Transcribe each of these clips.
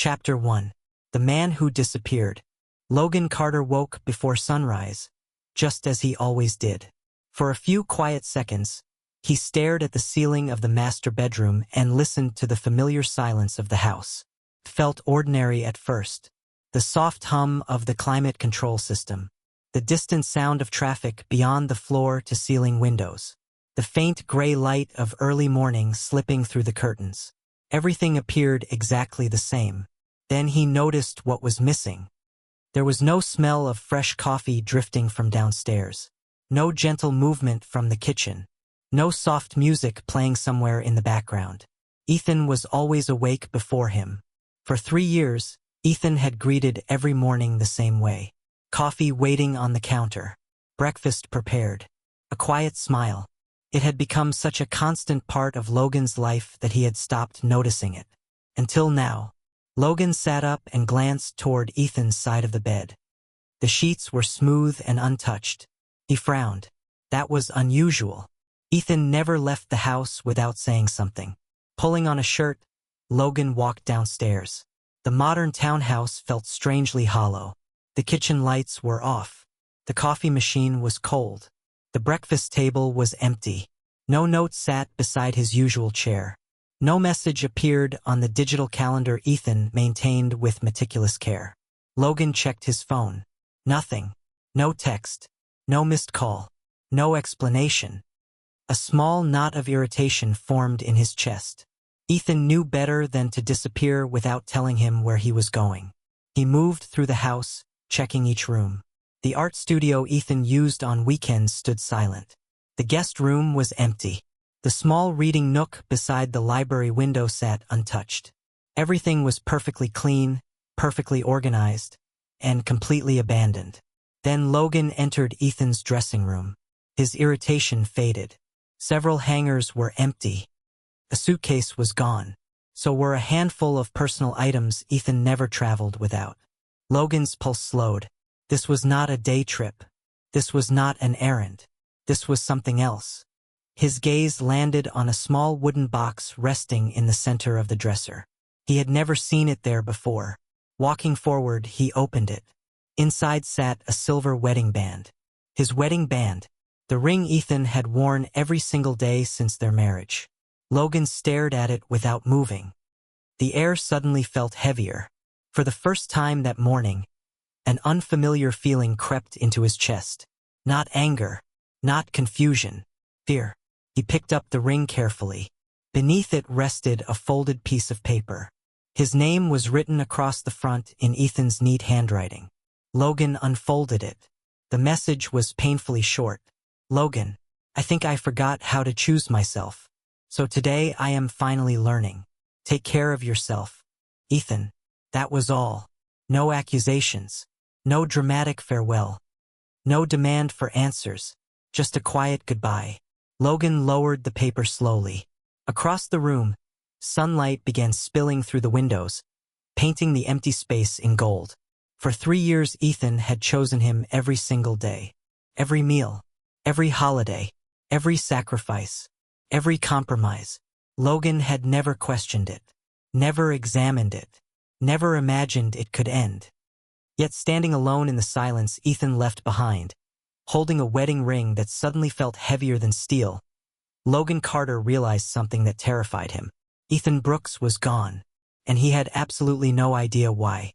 Chapter 1. The Man Who Disappeared. Logan Carter woke before sunrise, just as he always did. For a few quiet seconds, he stared at the ceiling of the master bedroom and listened to the familiar silence of the house. It felt ordinary at first. The soft hum of the climate control system, the distant sound of traffic beyond the floor-to-ceiling windows, the faint gray light of early morning slipping through the curtains. Everything appeared exactly the same. Then he noticed what was missing. There was no smell of fresh coffee drifting from downstairs, no gentle movement from the kitchen, no soft music playing somewhere in the background. Ethan was always awake before him. For 3 years, Ethan had greeted every morning the same way. Coffee waiting on the counter, breakfast prepared, a quiet smile. It had become such a constant part of Logan's life that he had stopped noticing it. Until now. Logan sat up and glanced toward Ethan's side of the bed. The sheets were smooth and untouched. He frowned. That was unusual. Ethan never left the house without saying something. Pulling on a shirt, Logan walked downstairs. The modern townhouse felt strangely hollow. The kitchen lights were off. The coffee machine was cold. The breakfast table was empty. No note sat beside his usual chair. No message appeared on the digital calendar Ethan maintained with meticulous care. Logan checked his phone. Nothing. No text. No missed call. No explanation. A small knot of irritation formed in his chest. Ethan knew better than to disappear without telling him where he was going. He moved through the house, checking each room. The art studio Ethan used on weekends stood silent. The guest room was empty. The small reading nook beside the library window sat untouched. Everything was perfectly clean, perfectly organized, and completely abandoned. Then Logan entered Ethan's dressing room. His irritation faded. Several hangers were empty. A suitcase was gone. So were a handful of personal items Ethan never traveled without. Logan's pulse slowed. This was not a day trip. This was not an errand. This was something else. His gaze landed on a small wooden box resting in the center of the dresser. He had never seen it there before. Walking forward, he opened it. Inside sat a silver wedding band. His wedding band, the ring Ethan had worn every single day since their marriage. Logan stared at it without moving. The air suddenly felt heavier. For the first time that morning, an unfamiliar feeling crept into his chest. Not anger, not confusion, fear. He picked up the ring carefully. Beneath it rested a folded piece of paper. His name was written across the front in Ethan's neat handwriting. Logan unfolded it. The message was painfully short. Logan, I think I forgot how to choose myself. So today I am finally learning. Take care of yourself. Ethan. That was all. No accusations. No dramatic farewell. No demand for answers. Just a quiet goodbye. Logan lowered the paper slowly. Across the room, sunlight began spilling through the windows, painting the empty space in gold. For 3 years Ethan had chosen him every single day. Every meal. Every holiday. Every sacrifice. Every compromise. Logan had never questioned it. Never examined it. Never imagined it could end. Yet standing alone in the silence Ethan left behind, holding a wedding ring that suddenly felt heavier than steel, Logan Carter realized something that terrified him. Ethan Brooks was gone, and he had absolutely no idea why.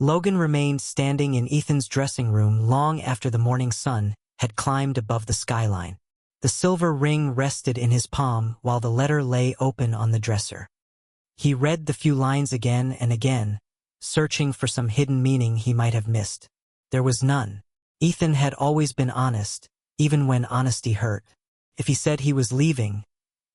Logan remained standing in Ethan's dressing room long after the morning sun had climbed above the skyline. The silver ring rested in his palm while the letter lay open on the dresser. He read the few lines again and again, searching for some hidden meaning he might have missed. There was none. Ethan had always been honest, even when honesty hurt. If he said he was leaving,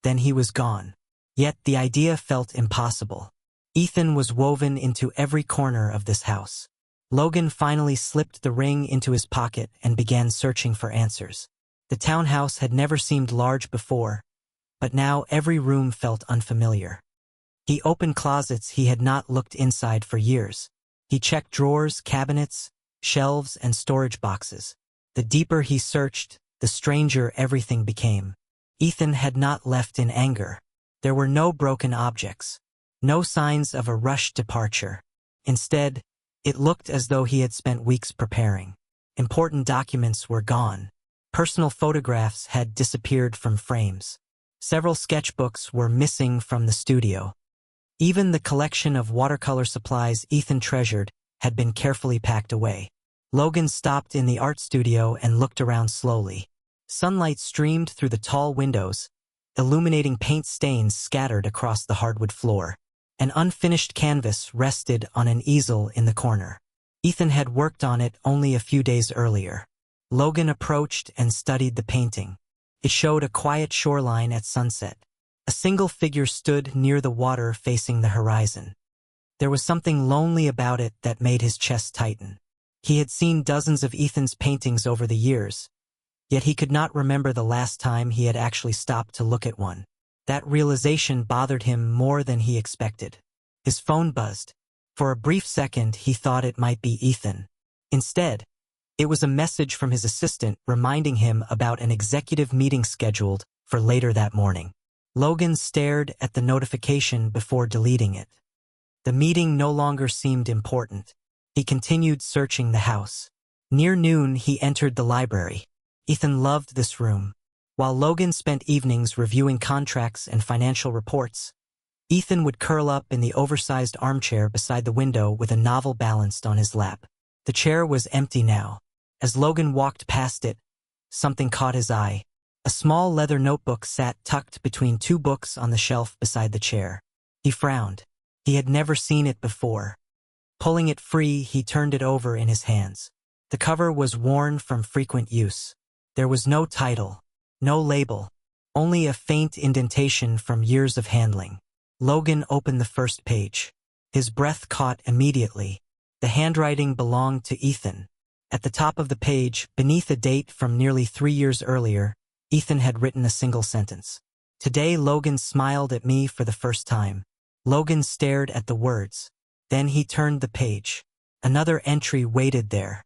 then he was gone. Yet the idea felt impossible. Ethan was woven into every corner of this house. Logan finally slipped the ring into his pocket and began searching for answers. The townhouse had never seemed large before, but now every room felt unfamiliar. He opened closets he had not looked inside for years. He checked drawers, cabinets, shelves, and storage boxes. The deeper he searched, the stranger everything became. Ethan had not left in anger. There were no broken objects. No signs of a rushed departure. Instead, it looked as though he had spent weeks preparing. Important documents were gone. Personal photographs had disappeared from frames. Several sketchbooks were missing from the studio. Even the collection of watercolor supplies Ethan treasured had been carefully packed away. Logan stopped in the art studio and looked around slowly. Sunlight streamed through the tall windows, illuminating paint stains scattered across the hardwood floor. An unfinished canvas rested on an easel in the corner. Ethan had worked on it only a few days earlier. Logan approached and studied the painting. It showed a quiet shoreline at sunset. A single figure stood near the water facing the horizon. There was something lonely about it that made his chest tighten. He had seen dozens of Ethan's paintings over the years, yet he could not remember the last time he had actually stopped to look at one. That realization bothered him more than he expected. His phone buzzed. For a brief second, he thought it might be Ethan. Instead, it was a message from his assistant reminding him about an executive meeting scheduled for later that morning. Logan stared at the notification before deleting it. The meeting no longer seemed important. He continued searching the house. Near noon, he entered the library. Ethan loved this room. While Logan spent evenings reviewing contracts and financial reports, Ethan would curl up in the oversized armchair beside the window with a novel balanced on his lap. The chair was empty now. As Logan walked past it, something caught his eye. A small leather notebook sat tucked between two books on the shelf beside the chair. He frowned. He had never seen it before. Pulling it free, he turned it over in his hands. The cover was worn from frequent use. There was no title, no label, only a faint indentation from years of handling. Logan opened the first page. His breath caught immediately. The handwriting belonged to Ethan. At the top of the page, beneath a date from nearly 3 years earlier, Ethan had written a single sentence. Today Logan smiled at me for the first time. Logan stared at the words. Then he turned the page. Another entry waited there.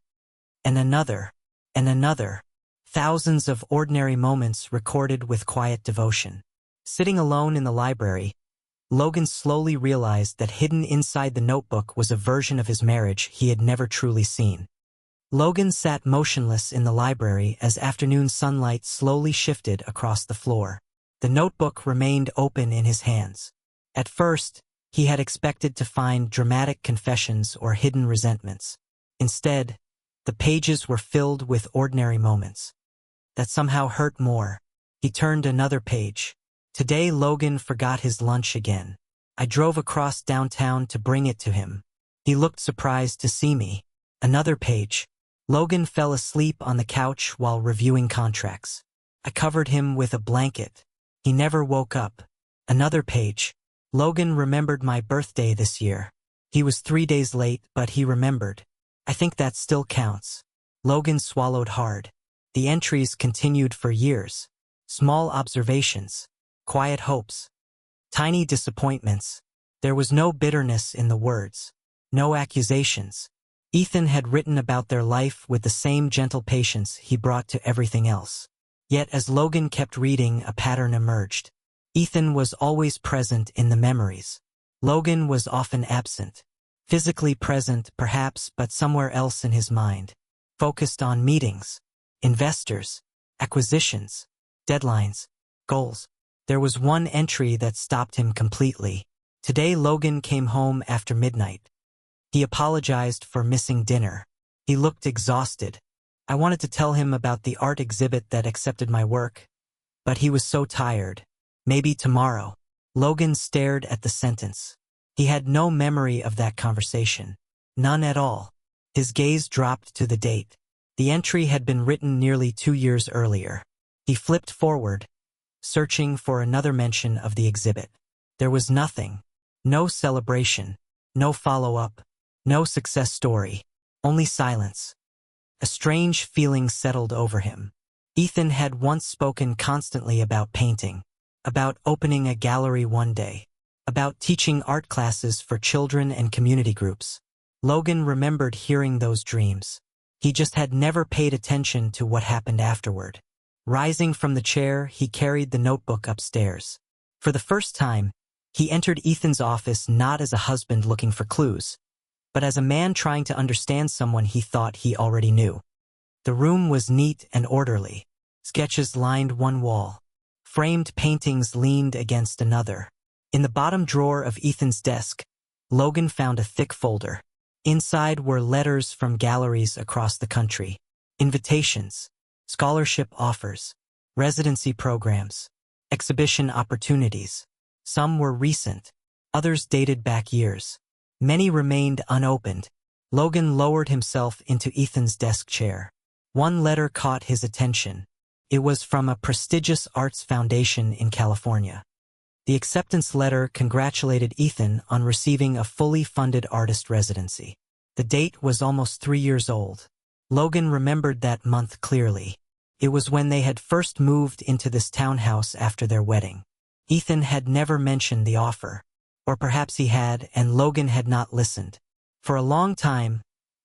And another. And another. Thousands of ordinary moments recorded with quiet devotion. Sitting alone in the library, Logan slowly realized that hidden inside the notebook was a version of his marriage he had never truly seen. Logan sat motionless in the library as afternoon sunlight slowly shifted across the floor. The notebook remained open in his hands. At first, he had expected to find dramatic confessions or hidden resentments. Instead, the pages were filled with ordinary moments that somehow hurt more. He turned another page. Today Logan forgot his lunch again. I drove across downtown to bring it to him. He looked surprised to see me. Another page. Logan fell asleep on the couch while reviewing contracts. I covered him with a blanket. He never woke up. Another page. Logan remembered my birthday this year. He was 3 days late, but he remembered. I think that still counts. Logan swallowed hard. The entries continued for years. Small observations. Quiet hopes. Tiny disappointments. There was no bitterness in the words. No accusations. Ethan had written about their life with the same gentle patience he brought to everything else. Yet as Logan kept reading, a pattern emerged. Ethan was always present in the memories. Logan was often absent. Physically present, perhaps, but somewhere else in his mind. Focused on meetings, investors, acquisitions, deadlines, goals. There was one entry that stopped him completely. Today Logan came home after midnight. He apologized for missing dinner. He looked exhausted. I wanted to tell him about the art exhibit that accepted my work, but he was so tired. Maybe tomorrow. Logan stared at the sentence. He had no memory of that conversation. None at all. His gaze dropped to the date. The entry had been written nearly 2 years earlier. He flipped forward, searching for another mention of the exhibit. There was nothing. No celebration. No follow-up. No success story. Only silence. A strange feeling settled over him. Ethan had once spoken constantly about painting, about opening a gallery one day, about teaching art classes for children and community groups. Logan remembered hearing those dreams. He just had never paid attention to what happened afterward. Rising from the chair, he carried the notebook upstairs. For the first time, He entered Ethan's office not as a husband looking for clues, but as a man trying to understand someone he thought he already knew. The room was neat and orderly. Sketches lined one wall. Framed paintings leaned against another. In the bottom drawer of Ethan's desk, Logan found a thick folder. Inside were letters from galleries across the country, invitations, scholarship offers, residency programs, exhibition opportunities. Some were recent, others dated back years. Many remained unopened. Logan lowered himself into Ethan's desk chair. One letter caught his attention. It was from a prestigious arts foundation in California. The acceptance letter congratulated Ethan on receiving a fully funded artist residency. The date was almost 3 years old. Logan remembered that month clearly. It was when they had first moved into this townhouse after their wedding. Ethan had never mentioned the offer. Or perhaps he had, and Logan had not listened. For a long time,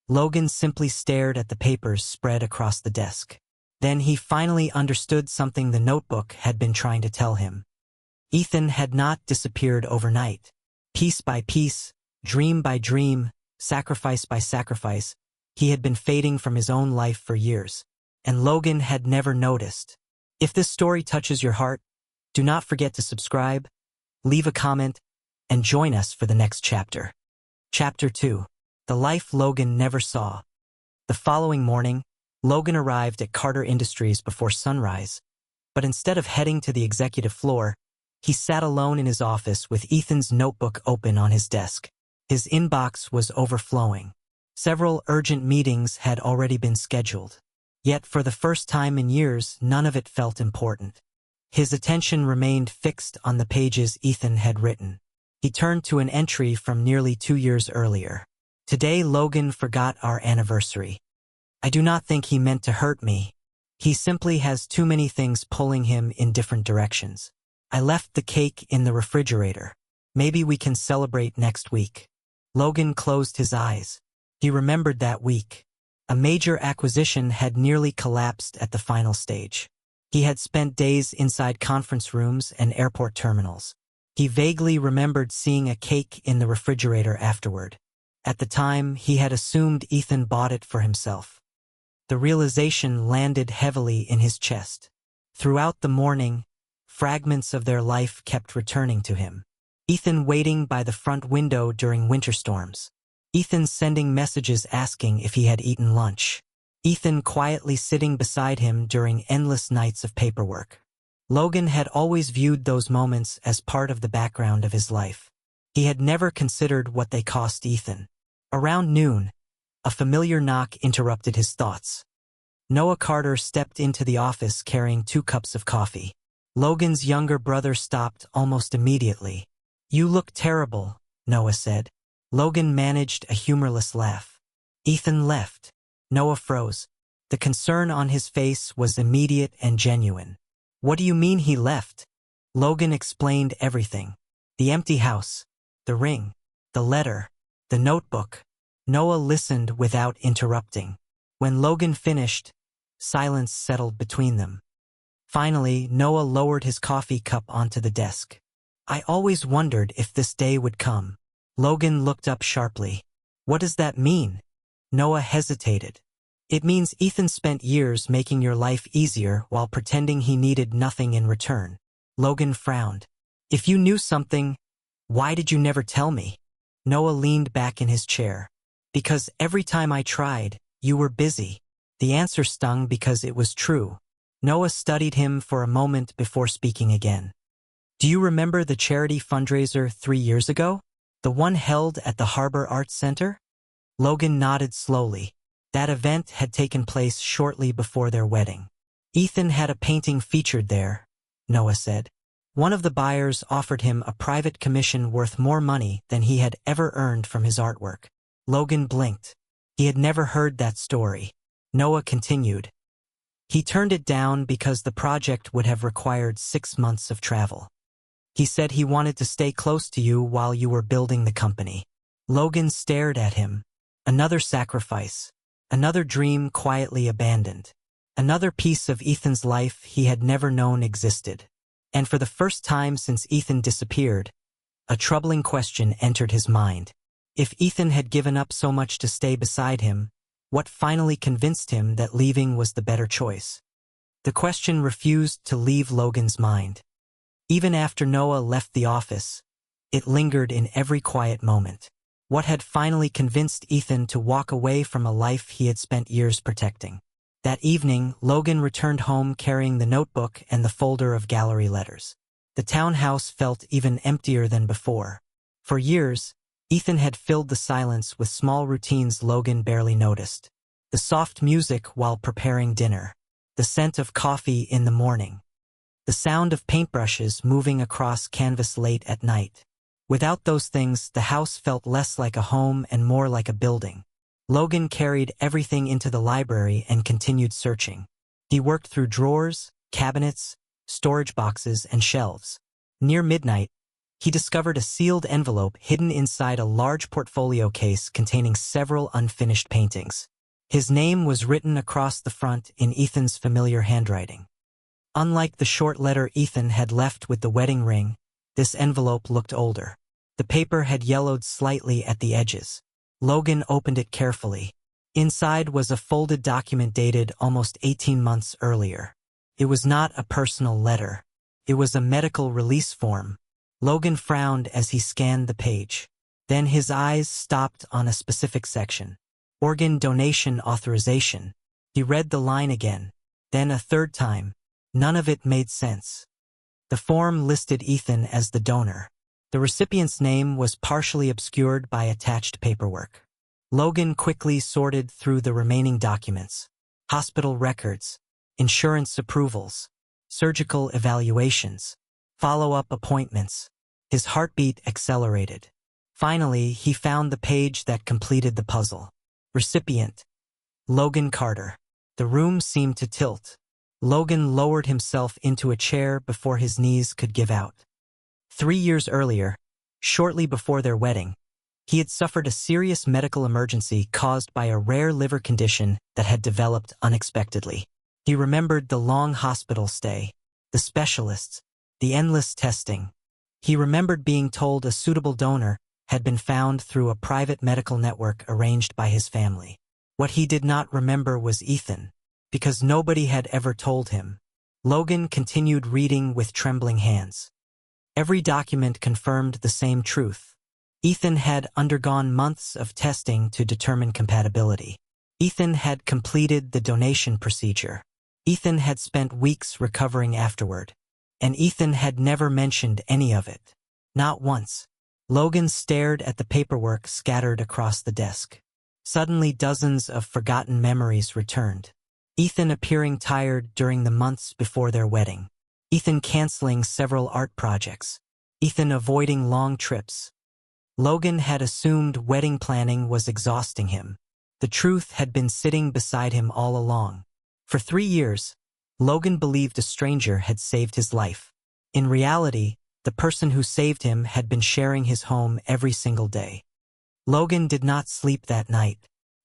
Logan simply stared at the papers spread across the desk. Then he finally understood something the notebook had been trying to tell him. Ethan had not disappeared overnight. Piece by piece, dream by dream, sacrifice by sacrifice, he had been fading from his own life for years. And Logan had never noticed. If this story touches your heart, do not forget to subscribe, leave a comment, and join us for the next chapter. Chapter 2. The Life Logan Never Saw. The following morning, Logan arrived at Carter Industries before sunrise, but instead of heading to the executive floor, he sat alone in his office with Ethan's notebook open on his desk. His inbox was overflowing. Several urgent meetings had already been scheduled. Yet for the first time in years, none of it felt important. His attention remained fixed on the pages Ethan had written. He turned to an entry from nearly 2 years earlier. Today Logan forgot our anniversary. I do not think he meant to hurt me. He simply has too many things pulling him in different directions. I left the cake in the refrigerator. Maybe we can celebrate next week. Logan closed his eyes. He remembered that week. A major acquisition had nearly collapsed at the final stage. He had spent days inside conference rooms and airport terminals. He vaguely remembered seeing a cake in the refrigerator afterward. At the time, he had assumed Ethan bought it for himself. The realization landed heavily in his chest. Throughout the morning, fragments of their life kept returning to him. Ethan waiting by the front window during winter storms. Ethan sending messages asking if he had eaten lunch. Ethan quietly sitting beside him during endless nights of paperwork. Logan had always viewed those moments as part of the background of his life. He had never considered what they cost Ethan. Around noon, a familiar knock interrupted his thoughts. Noah Carter stepped into the office carrying 2 cups of coffee. Logan's younger brother stopped almost immediately. "You look terrible," Noah said. Logan managed a humorless laugh. Ethan left. Noah froze. The concern on his face was immediate and genuine. "What do you mean he left?" Logan explained everything. The empty house, the ring, the letter, the notebook. Noah listened without interrupting. When Logan finished, silence settled between them. Finally, Noah lowered his coffee cup onto the desk. "I always wondered if this day would come." Logan looked up sharply. "What does that mean?" Noah hesitated. "It means Ethan spent years making your life easier while pretending he needed nothing in return." Logan frowned. "If you knew something, why did you never tell me?" Noah leaned back in his chair. "Because every time I tried, you were busy." The answer stung because it was true. Noah studied him for a moment before speaking again. "Do you remember the charity fundraiser 3 years ago? The one held at the Harbor Arts Center?" Logan nodded slowly. That event had taken place shortly before their wedding. "Ethan had a painting featured there," Noah said. "One of the buyers offered him a private commission worth more money than he had ever earned from his artwork." Logan blinked. He had never heard that story. Noah continued. "He turned it down because the project would have required 6 months of travel. He said he wanted to stay close to you while you were building the company." Logan stared at him. Another sacrifice. Another dream quietly abandoned. Another piece of Ethan's life he had never known existed. And for the first time since Ethan disappeared, A troubling question entered his mind. If Ethan had given up so much to stay beside him, what finally convinced him that leaving was the better choice? The question refused to leave Logan's mind. Even after Noah left the office, it lingered in every quiet moment. What had finally convinced Ethan to walk away from a life he had spent years protecting? That evening, Logan returned home carrying the notebook and the folder of gallery letters. The townhouse felt even emptier than before. For years, Ethan had filled the silence with small routines Logan barely noticed. The soft music while preparing dinner. The scent of coffee in the morning. The sound of paintbrushes moving across canvas late at night. Without those things, the house felt less like a home and more like a building. Logan carried everything into the library and continued searching. He worked through drawers, cabinets, storage boxes, and shelves. Near midnight, he discovered a sealed envelope hidden inside a large portfolio case containing several unfinished paintings. His name was written across the front in Ethan's familiar handwriting. Unlike the short letter Ethan had left with the wedding ring, this envelope looked older. The paper had yellowed slightly at the edges. Logan opened it carefully. Inside was a folded document dated almost 18 months earlier. It was not a personal letter. It was a medical release form. Logan frowned as he scanned the page. Then his eyes stopped on a specific section. Organ donation authorization. He read the line again, then a third time. None of it made sense. The form listed Ethan as the donor. The recipient's name was partially obscured by attached paperwork. Logan quickly sorted through the remaining documents. Hospital records, insurance approvals, surgical evaluations, follow-up appointments. His heartbeat accelerated. Finally, he found the page that completed the puzzle. Recipient: Logan Carter. The room seemed to tilt. Logan lowered himself into a chair before his knees could give out. 3 years earlier, shortly before their wedding, he had suffered a serious medical emergency caused by a rare liver condition that had developed unexpectedly. He remembered the long hospital stay, the specialists, the endless testing. He remembered being told a suitable donor had been found through a private medical network arranged by his family. What he did not remember was Ethan, because nobody had ever told him. Logan continued reading with trembling hands. Every document confirmed the same truth. Ethan had undergone months of testing to determine compatibility. Ethan had completed the donation procedure. Ethan had spent weeks recovering afterward. And Ethan had never mentioned any of it. Not once. Logan stared at the paperwork scattered across the desk. Suddenly, dozens of forgotten memories returned. Ethan appearing tired during the months before their wedding. Ethan canceling several art projects. Ethan avoiding long trips. Logan had assumed wedding planning was exhausting him. The truth had been sitting beside him all along. For 3 years, Logan believed a stranger had saved his life. In reality, the person who saved him had been sharing his home every single day. Logan did not sleep that night.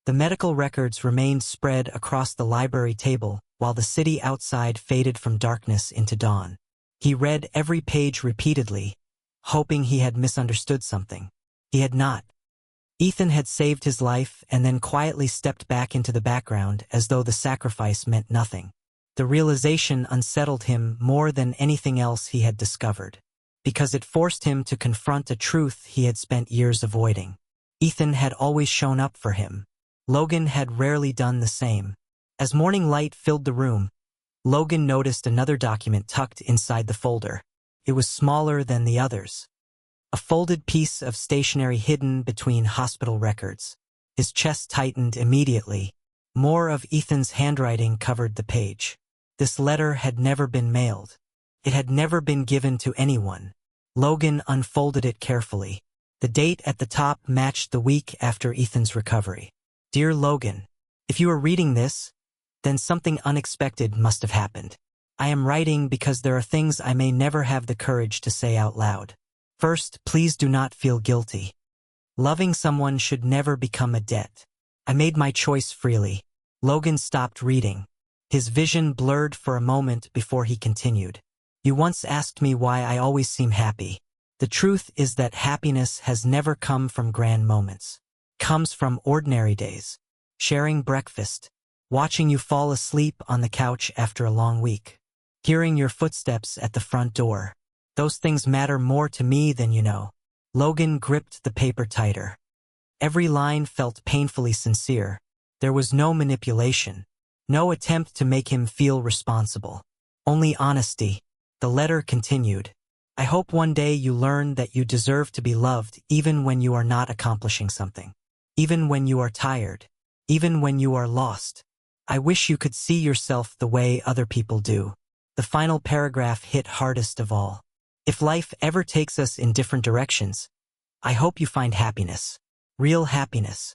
The medical records remained spread across the library table while the city outside faded from darkness into dawn. He read every page repeatedly, hoping he had misunderstood something. He had not. Ethan had saved his life and then quietly stepped back into the background as though the sacrifice meant nothing. The realization unsettled him more than anything else he had discovered, because it forced him to confront a truth he had spent years avoiding. Ethan had always shown up for him. Logan had rarely done the same. As morning light filled the room, Logan noticed another document tucked inside the folder. It was smaller than the others. A folded piece of stationery hidden between hospital records. His chest tightened immediately. More of Ethan's handwriting covered the page. This letter had never been mailed. It had never been given to anyone. Logan unfolded it carefully. The date at the top matched the week after Ethan's recovery. Dear Logan, if you are reading this, then something unexpected must have happened. I am writing because there are things I may never have the courage to say out loud. First, please do not feel guilty. Loving someone should never become a debt. I made my choice freely. Logan stopped reading. His vision blurred for a moment before he continued. You once asked me why I always seem happy. The truth is that happiness has never come from grand moments. It comes from ordinary days. Sharing breakfast, watching you fall asleep on the couch after a long week, hearing your footsteps at the front door. Those things matter more to me than you know. Logan gripped the paper tighter. Every line felt painfully sincere. There was no manipulation, no attempt to make him feel responsible. Only honesty. The letter continued. I hope one day you learn that you deserve to be loved even when you are not accomplishing something. Even when you are tired. Even when you are lost. I wish you could see yourself the way other people do. The final paragraph hit hardest of all. If life ever takes us in different directions, I hope you find happiness. Real happiness.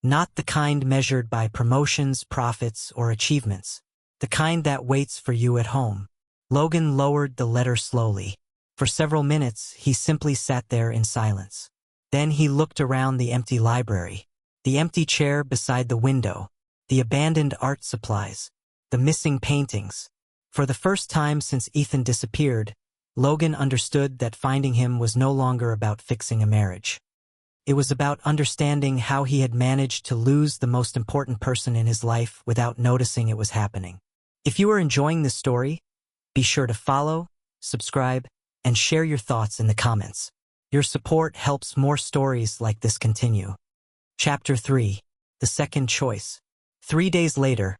Not the kind measured by promotions, profits, or achievements. The kind that waits for you at home. Logan lowered the letter slowly. For several minutes, he simply sat there in silence. Then he looked around the empty library. The empty chair beside the window. The abandoned art supplies. The missing paintings. For the first time since Ethan disappeared, Logan understood that finding him was no longer about fixing a marriage. It was about understanding how he had managed to lose the most important person in his life without noticing it was happening. If you are enjoying this story, be sure to follow, subscribe, and share your thoughts in the comments. Your support helps more stories like this continue. Chapter 3. The Second Choice. 3 days later,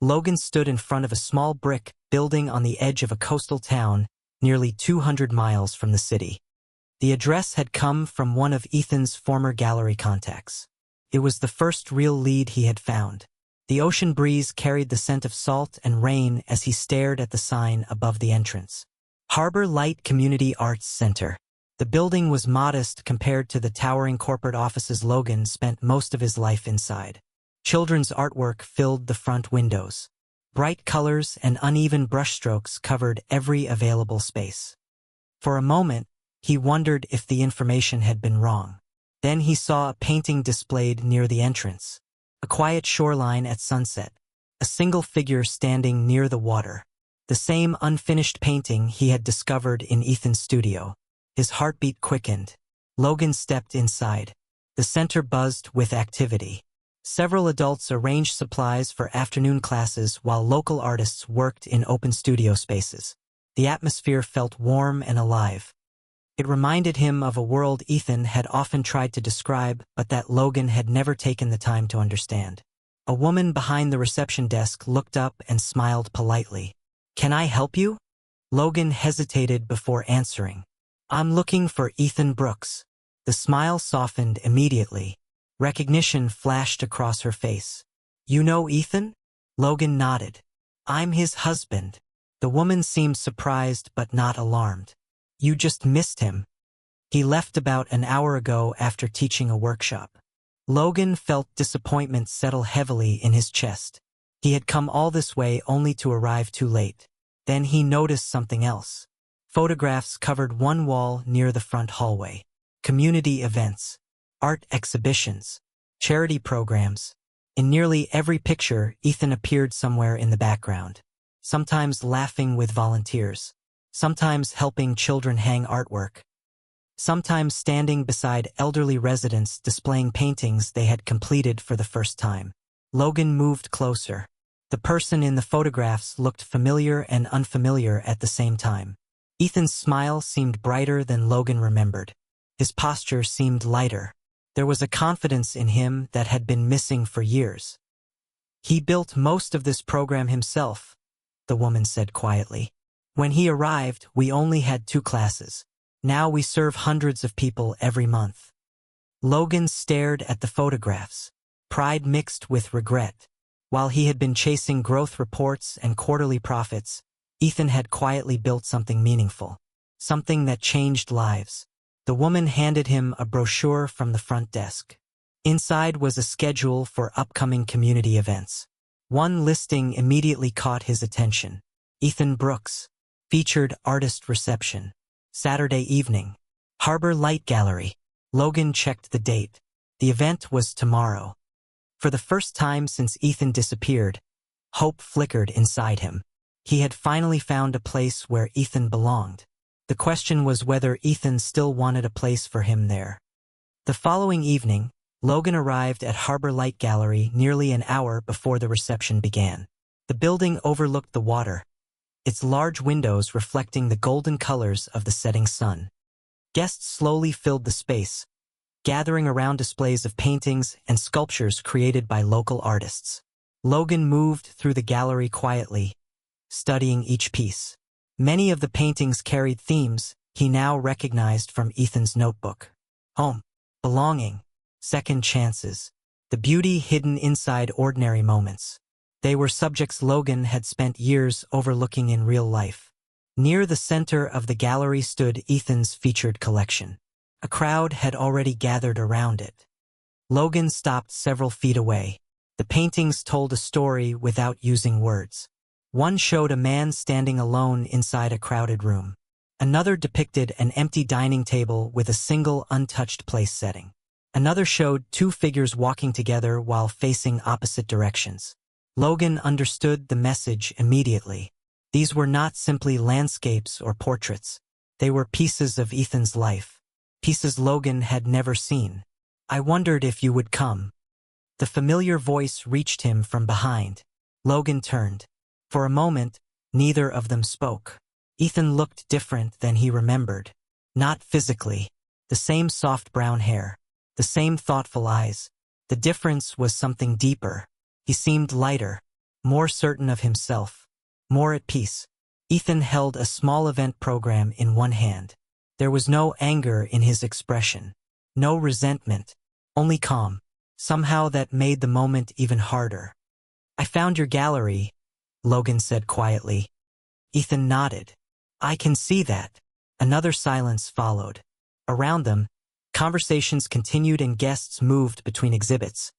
Logan stood in front of a small brick building on the edge of a coastal town nearly 200 miles from the city. The address had come from one of Ethan's former gallery contacts. It was the first real lead he had found. The ocean breeze carried the scent of salt and rain as he stared at the sign above the entrance. Harbor Light Community Arts Center. The building was modest compared to the towering corporate offices Logan spent most of his life inside. Children's artwork filled the front windows. Bright colors and uneven brushstrokes covered every available space. For a moment, he wondered if the information had been wrong. Then he saw a painting displayed near the entrance. A quiet shoreline at sunset. A single figure standing near the water. The same unfinished painting he had discovered in Ethan's studio. His heartbeat quickened. Logan stepped inside. The center buzzed with activity. Several adults arranged supplies for afternoon classes while local artists worked in open studio spaces. The atmosphere felt warm and alive. It reminded him of a world Ethan had often tried to describe, but that Logan had never taken the time to understand. A woman behind the reception desk looked up and smiled politely. Can I help you? Logan hesitated before answering. I'm looking for Ethan Brooks. The smile softened immediately. Recognition flashed across her face. You know Ethan? Logan nodded. I'm his husband. The woman seemed surprised but not alarmed. You just missed him. He left about an hour ago after teaching a workshop. Logan felt disappointment settle heavily in his chest. He had come all this way only to arrive too late. Then he noticed something else. Photographs covered one wall near the front hallway. Community events, art exhibitions, charity programs. In nearly every picture, Ethan appeared somewhere in the background. Sometimes laughing with volunteers. Sometimes helping children hang artwork. Sometimes standing beside elderly residents displaying paintings they had completed for the first time. Logan moved closer. The person in the photographs looked familiar and unfamiliar at the same time. Ethan's smile seemed brighter than Logan remembered. His posture seemed lighter. There was a confidence in him that had been missing for years. He built most of this program himself, the woman said quietly. When he arrived, we only had 2 classes. Now we serve hundreds of people every month. Logan stared at the photographs, pride mixed with regret. While he had been chasing growth reports and quarterly profits, Ethan had quietly built something meaningful. Something that changed lives. The woman handed him a brochure from the front desk. Inside was a schedule for upcoming community events. One listing immediately caught his attention. Ethan Brooks. Featured artist reception. Saturday evening. Harbor Light Gallery. Logan checked the date. The event was tomorrow. For the first time since Ethan disappeared, hope flickered inside him. He had finally found a place where Ethan belonged. The question was whether Ethan still wanted a place for him there. The following evening, Logan arrived at Harbor Light Gallery nearly an hour before the reception began. The building overlooked the water, its large windows reflecting the golden colors of the setting sun. Guests slowly filled the space, gathering around displays of paintings and sculptures created by local artists. Logan moved through the gallery quietly, studying each piece. Many of the paintings carried themes he now recognized from Ethan's notebook. Home, belonging, second chances, the beauty hidden inside ordinary moments. They were subjects Logan had spent years overlooking in real life. Near the center of the gallery stood Ethan's featured collection. A crowd had already gathered around it. Logan stopped several feet away. The paintings told a story without using words. One showed a man standing alone inside a crowded room. Another depicted an empty dining table with a single untouched place setting. Another showed two figures walking together while facing opposite directions. Logan understood the message immediately. These were not simply landscapes or portraits. They were pieces of Ethan's life. Pieces Logan had never seen. "I wondered if you would come." The familiar voice reached him from behind. Logan turned. For a moment, neither of them spoke. Ethan looked different than he remembered. Not physically. The same soft brown hair. The same thoughtful eyes. The difference was something deeper. He seemed lighter, more certain of himself, more at peace. Ethan held a small event program in one hand. There was no anger in his expression. No resentment. Only calm. Somehow that made the moment even harder. "I found your gallery," Logan said quietly. Ethan nodded. "I can see that." Another silence followed. Around them, conversations continued and guests moved between exhibits,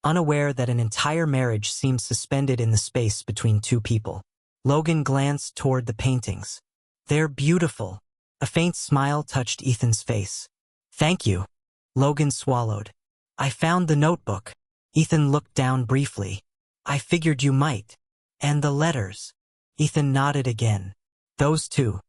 unaware that an entire marriage seemed suspended in the space between two people. Logan glanced toward the paintings. "They're beautiful." A faint smile touched Ethan's face. "Thank you." Logan swallowed. "I found the notebook." Ethan looked down briefly. "I figured you might." "And the letters." Ethan nodded again. "Those too."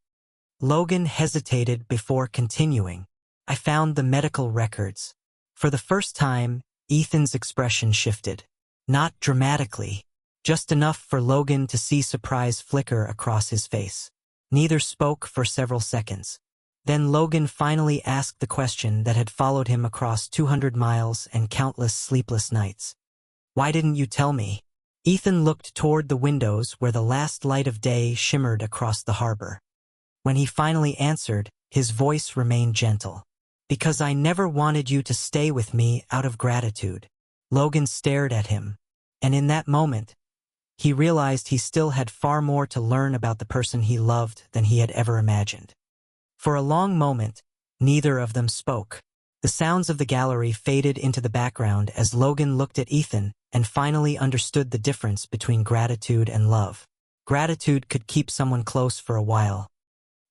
Logan hesitated before continuing. "I found the medical records." For the first time, Ethan's expression shifted. Not dramatically, just enough for Logan to see surprise flicker across his face. Neither spoke for several seconds. Then Logan finally asked the question that had followed him across 200 miles and countless sleepless nights. "Why didn't you tell me?" Ethan looked toward the windows where the last light of day shimmered across the harbor. When he finally answered, his voice remained gentle. "Because I never wanted you to stay with me out of gratitude." Logan stared at him, and in that moment, he realized he still had far more to learn about the person he loved than he had ever imagined. For a long moment, neither of them spoke. The sounds of the gallery faded into the background as Logan looked at Ethan and finally understood the difference between gratitude and love. Gratitude could keep someone close for a while.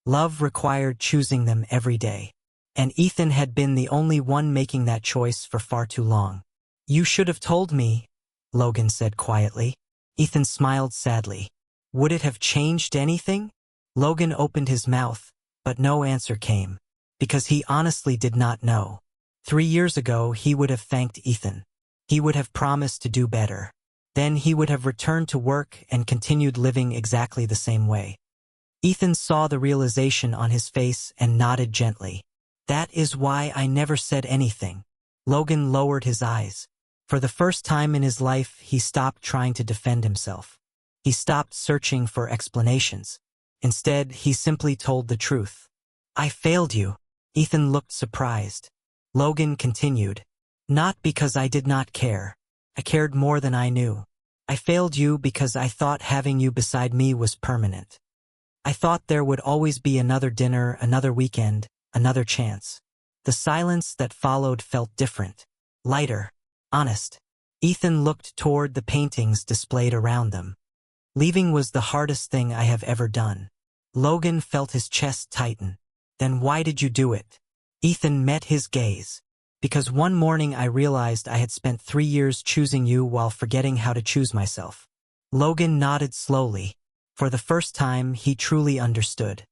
Love required choosing them every day. And Ethan had been the only one making that choice for far too long. "You should have told me," Logan said quietly. Ethan smiled sadly. "Would it have changed anything?" Logan opened his mouth, but no answer came, because he honestly did not know. 3 years ago, he would have thanked Ethan. He would have promised to do better. Then he would have returned to work and continued living exactly the same way. Ethan saw the realization on his face and nodded gently. "That is why I never said anything." Logan lowered his eyes. For the first time in his life, he stopped trying to defend himself. He stopped searching for explanations. Instead, he simply told the truth. "I failed you." Ethan looked surprised. Logan continued. "Not because I did not care. I cared more than I knew. I failed you because I thought having you beside me was permanent. I thought there would always be another dinner, another weekend, another chance." The silence that followed felt different, lighter, honest. Ethan looked toward the paintings displayed around them. "Leaving was the hardest thing I have ever done." Logan felt his chest tighten. "Then why did you do it?" Ethan met his gaze. "Because one morning I realized I had spent 3 years choosing you while forgetting how to choose myself." Logan nodded slowly. For the first time, he truly understood.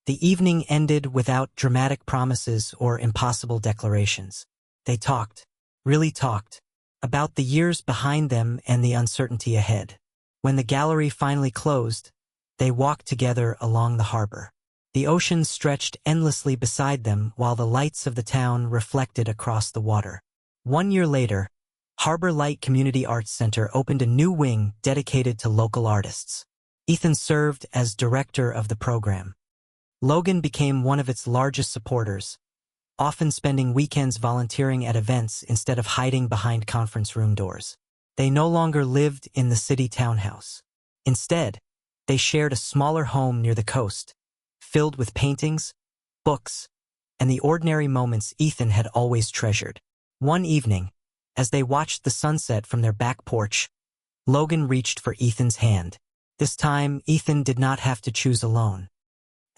The evening ended without dramatic promises or impossible declarations. They talked, really talked, about the years behind them and the uncertainty ahead. When the gallery finally closed, they walked together along the harbor. The ocean stretched endlessly beside them while the lights of the town reflected across the water. 1 year later, Harbor Light Community Arts Center opened a new wing dedicated to local artists. Ethan served as director of the program. Logan became one of its largest supporters, often spending weekends volunteering at events instead of hiding behind conference room doors. They no longer lived in the city townhouse. Instead, they shared a smaller home near the coast, filled with paintings, books, and the ordinary moments Ethan had always treasured. One evening, as they watched the sunset from their back porch, Logan reached for Ethan's hand. This time, Ethan did not have to choose alone.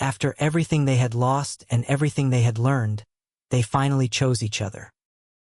After everything they had lost and everything they had learned, they finally chose each other.